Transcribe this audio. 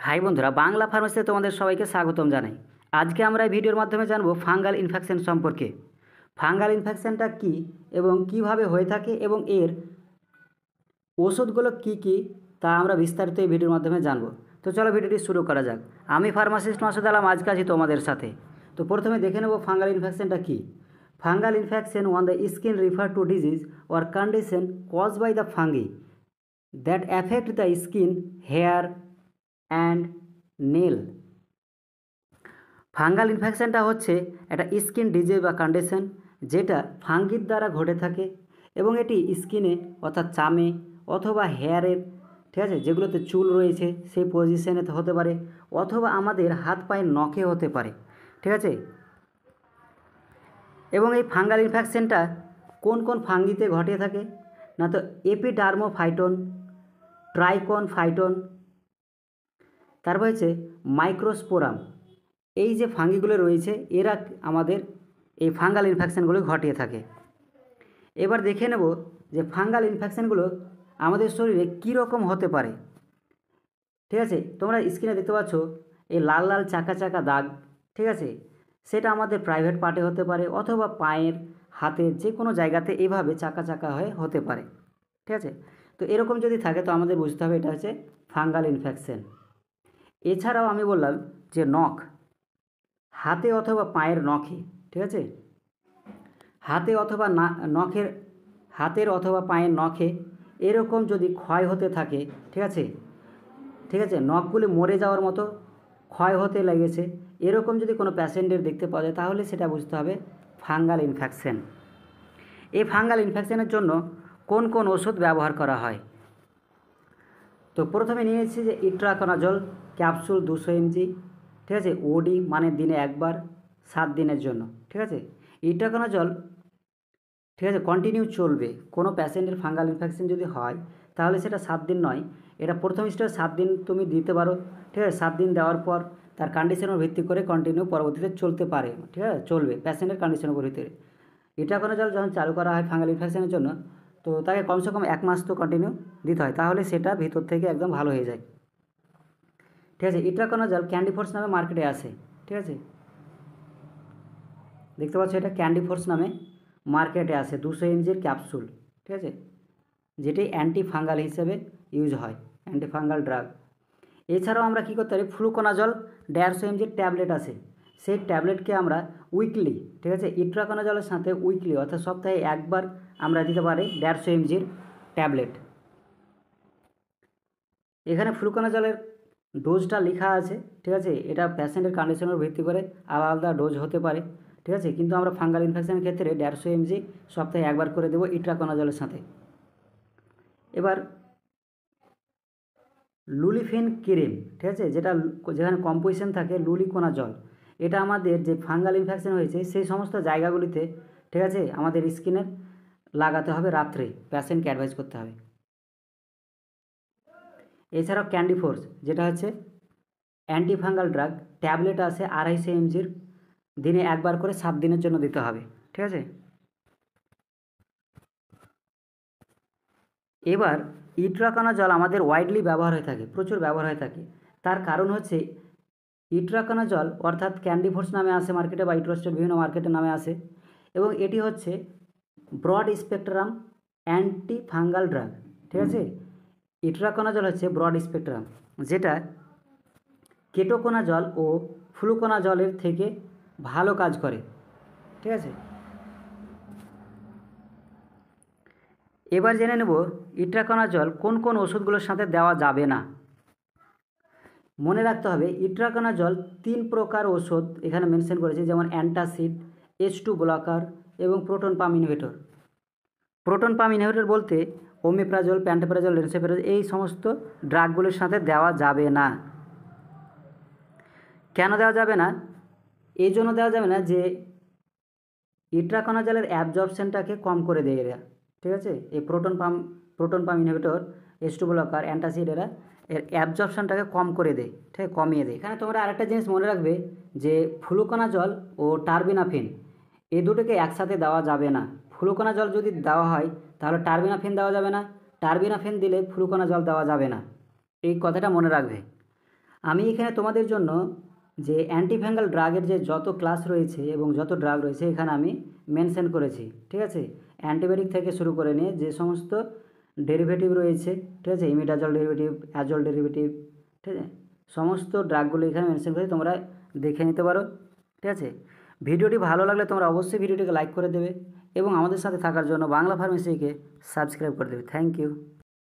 High বন্ধুরা, বাংলা ফার্মেসিতে তোমাদের সবাইকে স্বাগতম জানাই। আজকে আমরা এই ভিডিওর মাধ্যমে জানবো ফাঙ্গাল ইনফেকশন সম্পর্কে। ফাঙ্গাল ইনফেকশনটা কী এবং কিভাবে হয়ে থাকে এবং এর ওষুধগুলো কী কী তা আমরা বিস্তারিত এই ভিডিওর মাধ্যমে জানবো। তো চলো ভিডিওটি শুরু করা যাক। আমি ফার্মাসিস্ট মাসুদ আলম আজকে আছি তোমাদের সাথে। তো প্রথমে দেখে নেব ফাঙ্গাল ইনফেকশনটা কী। Fungal infection on the skin refer to disease or condition cause by the fungi that affect the skin, hair and nail. Fungal ইনফেকশানটা হচ্ছে একটা স্কিন ডিজিজ বা কন্ডিশন যেটা ফাঙ্গির দ্বারা ঘটে থাকে এবং এটি স্কিনে অর্থাৎ চামে অথবা হেয়ারের, ঠিক আছে, যেগুলোতে চুল রয়েছে সেই পজিশনে হতে পারে অথবা আমাদের হাত পায়ের নখে হতে পারে, ঠিক আছে। এবং এই ফাঙ্গাল ইনফেকশানটা কোন কোন ফাঙ্গিতে ঘটে থাকে না, তো এপিডার্মোফাইটন, ট্রাইকোনফাইটন, তারপর হচ্ছে মাইক্রোস্পোরাম। এই যে ফাঙ্গিগুলো রয়েছে এরা আমাদের এই ফাঙ্গাল ইনফেকশানগুলো ঘটিয়ে থাকে। এবার দেখে নেব যে ফাঙ্গাল ইনফেকশানগুলো আমাদের শরীরে কী রকম হতে পারে, ঠিক আছে। তোমরা স্ক্রিনে দেখতে পাচ্ছ এই লাল লাল চাকা চাকা দাগ, ঠিক আছে, সেটা আমাদের প্রাইভেট পার্টে হতে পারে অথবা পায়ের, হাতের যে কোনো জায়গাতে এভাবে চাকা চাকা হয়ে হতে পারে, ঠিক আছে। তো এরকম যদি থাকে তো আমাদের বুঝতে হবে এটা হচ্ছে ফাঙ্গাল ইনফেকশন। এছাড়াও আমি বললাম যে নখ, হাতে অথবা পায়ের নখে, ঠিক আছে, হাতে অথবা নখের, হাতের অথবা পায়ের নখে এরকম যদি ক্ষয় হতে থাকে, ঠিক আছে, ঠিক আছে, নখগুলি মরে যাওয়ার মতো ক্ষয় হতে লেগেছে, এরকম যদি কোনো প্যাশেন্টের দেখতে পাওয়া যায় তাহলে সেটা বুঝতে হবে ফাঙ্গাল ইনফেকশন। এই ফাঙ্গাল ইনফেকশনের জন্য কোন কোন ওষুধ ব্যবহার করা হয়। তো প্রথমে নিয়েছি যে ইট্রাকোনাজল ক্যাপসুল 200 mg, ঠিক আছে, ওডি মানে দিনে একবার 7 দিনের জন্য, ঠিক আছে। ইট্রাকোনাজল, ঠিক আছে, কন্টিনিউ চলবে। কোনো প্যাশেন্টের ফাঙ্গাল ইনফেকশন যদি হয় তাহলে সেটা 7 দিন নয়, এটা প্রথম স্টেজে 7 দিন তুমি দিতে পারো, ঠিক আছে। 7 দিন দেওয়ার পর তার কন্ডিশনের ভিত্তি করে কন্টিনিউ পরবর্তীতে চলতে পারে, ঠিক আছে, চলবে প্যাশেন্টের কন্ডিশনের উপর ভিত্তি করে। ইট্রাকোনাজল যখন চালু করা হয় ফাঙ্গাল ইনফেকশনের জন্য তো তাকে কমসে কম 1 মাস তো কন্টিনিউ দিতে হয়, তাহলে সেটা ভিতর থেকে একদম ভালো হয়ে যায়, ঠিক আছে। ইট্রাকোনাজল ক্যান্ডি ফোর্স নামে মার্কেটে আসে, ঠিক আছে, দেখতে পাচ্ছ এটা ক্যান্ডি ফোর্স নামে মার্কেটে আসে 200 mg ক্যাপসুল, ঠিক আছে, যেটি অ্যান্টি ফাঙ্গাল হিসেবে ইউজ হয়, অ্যান্টি ফাঙ্গাল ড্রাগ। এছাড়াও আমরা কী করতে পারি, ফ্লুকোনাজল 150 mg ট্যাবলেট আছে, সেই ট্যাবলেটকে আমরা উইকলি, ঠিক আছে, ইট্রাকোনাজলের সাথে উইকলি অর্থাৎ সপ্তাহে একবার আমরা দিতে পারি 150 mg ট্যাবলেট। এখানে ফ্লুকোনাজলের ডোজটা লেখা আছে, ঠিক আছে, এটা প্যাশেন্টের কন্ডিশনের ভিত্তি করে আলাদা আলাদা ডোজ হতে পারে, ঠিক আছে, কিন্তু আমরা ফাঙ্গাল ইনফেকশনের ক্ষেত্রে 150 mg সপ্তাহে একবার করে দেবো ইট্রাকোনাজলের সাথে। এবার লুলিফিন ক্রিম, ঠিক আছে, যেখানে কম্পোজিশন থাকে লুলিকোনাজল, এটা আমাদের যে ফাঙ্গাল ইনফেকশন হয়েছে সেই সমস্ত জায়গাগুলিতে, ঠিক আছে, আমাদের স্কিনে লাগাতে হবে রাত্রে, প্যাশেন্টকে অ্যাডভাইস করতে হবে। এছাড়াও ক্যান্ডি ফোর্স যেটা হচ্ছে অ্যান্টি ফাঙ্গাল ড্রাগ, ট্যাবলেট আছে 250 mg, দিনে একবার করে 7 দিনের জন্য দিতে হবে, ঠিক আছে। এবার ইট্রাকোনাজল আমাদের ওয়াইডলি ব্যবহার হয়ে থাকে, প্রচুর ব্যবহার হয়ে থাকে। তার কারণ হচ্ছে ইট্রাকোনাজল অর্থাৎ ক্যান্ডি ফোর্স নামে আসে মার্কেটে বা ইট্রোস্টেট বিভিন্ন মার্কেটের নামে আসে এবং এটি হচ্ছে broad spectrum antifungal drug, ঠিক আছে। ইট্রাকোনাজল হচ্ছে ব্রড স্পেকট্রাম, যেটা কেটোকোনাজল ও ফ্লুকোনাজলের থেকে ভালো কাজ করে, ঠিক আছে। এবার জেনে নেব ইট্রাকোনাজল কোন কোন ওষুধগুলোর সাথে দেওয়া যাবে না। মনে রাখতে হবে ইট্রাকোনাজল 3 প্রকার ওষুধ এখানে মেনশন করেছে, যেমন অ্যান্টাসিড, H2 ব্লকার এবং proton pump inhibitor. Proton pump inhibitor বলতে ওমিপ্রাজল, প্যান্টোপ্রাজল, লেন্সোপ্রাজল এই সমস্ত ড্রাগগুলোর সাথে দেওয়া যাবে না। কেন দেওয়া যাবে না? এই জন্য দেওয়া যাবে না যে ইট্রাকোনাজলের অ্যাবজর্পশনটাকে কম করে দেয় এরা, ঠিক আছে। এই proton pump inhibitor, H2 blocker, antacid এরা এর অ্যাবজর্পশনটাকে কম করে দেয়, ঠিক আছে, কমিয়ে দেয়। এখানে তোমরা আরেকটা জিনিস মনে রাখবে যে ফ্লুকোনাজল ও টার্বিনাফিন এই দুটোকে একসাথে দেওয়া যাবে না। ফ্লুকোনাজল যদি দেওয়া হয় তাহলে টার্বিনাফিন দেওয়া যাবে না, টার্বিনাফিন দিলে ফ্লুকোনাজল দেওয়া যাবে না, এই কথাটা মনে রাখবে। আমি এখানে তোমাদের জন্য যে অ্যান্টিফ্যাঙ্গাল ড্রাগের যে যত ক্লাস রয়েছে এবং যত ড্রাগ রয়েছে এখানে আমি মেনশন করেছি, ঠিক আছে। অ্যান্টিবায়োটিক থেকে শুরু করে নিয়ে যে সমস্ত ডেরিভেটিভ রয়েছে, ঠিক আছে, ইমিডাজল ডেরিভেটিভ, অ্যাজল ডেরিভেটিভ, ঠিক আছে, সমস্ত ড্রাগগুলো এখানে মেনশন করে তোমরা দেখে নিতে পারো, ঠিক আছে। ভিডিওটি ভালো লাগলে তোমরা অবশ্যই ভিডিওটিকে লাইক করে দেবে এবং আমাদের সাথে থাকার জন্য বাংলা ফার্মেসিকে সাবস্ক্রাইব করে দেবে। Thank you.